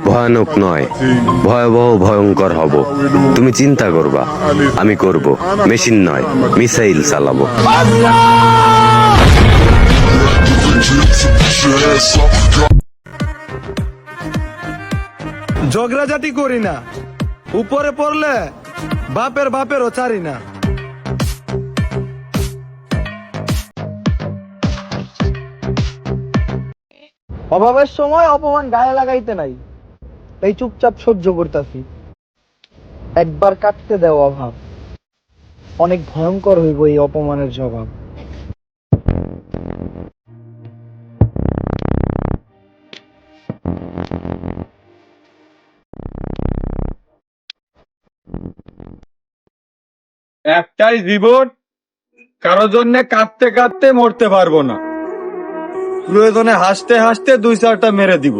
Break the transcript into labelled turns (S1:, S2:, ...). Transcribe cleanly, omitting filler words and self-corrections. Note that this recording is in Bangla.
S1: ভয়ানক নয়, ভয়াবহ ভয়ঙ্কর হব। তুমি চিন্তা করবা, আমি করব। মেশিন নয়, মিসাইল চালাবো।
S2: ঝগড়াঝাটি করি না, উপরে পড়লে বাপেরও ছাড়ি না।
S3: অভাবের সময় অপমান গায়ে লাগাইতে নাই, তাই চুপচাপ সহ্য করতেছি। একবার কাটতে দেও অভাব, অনেক ভয়ঙ্কর হইব এই অপমানের জবাব।
S2: একটাই জীবন, কারো জন্য কাঁদতে কাঁদতে মরতে পারবো না। প্রয়োজনে হাসতে হাসতে দুই চারটা মেরে দিব।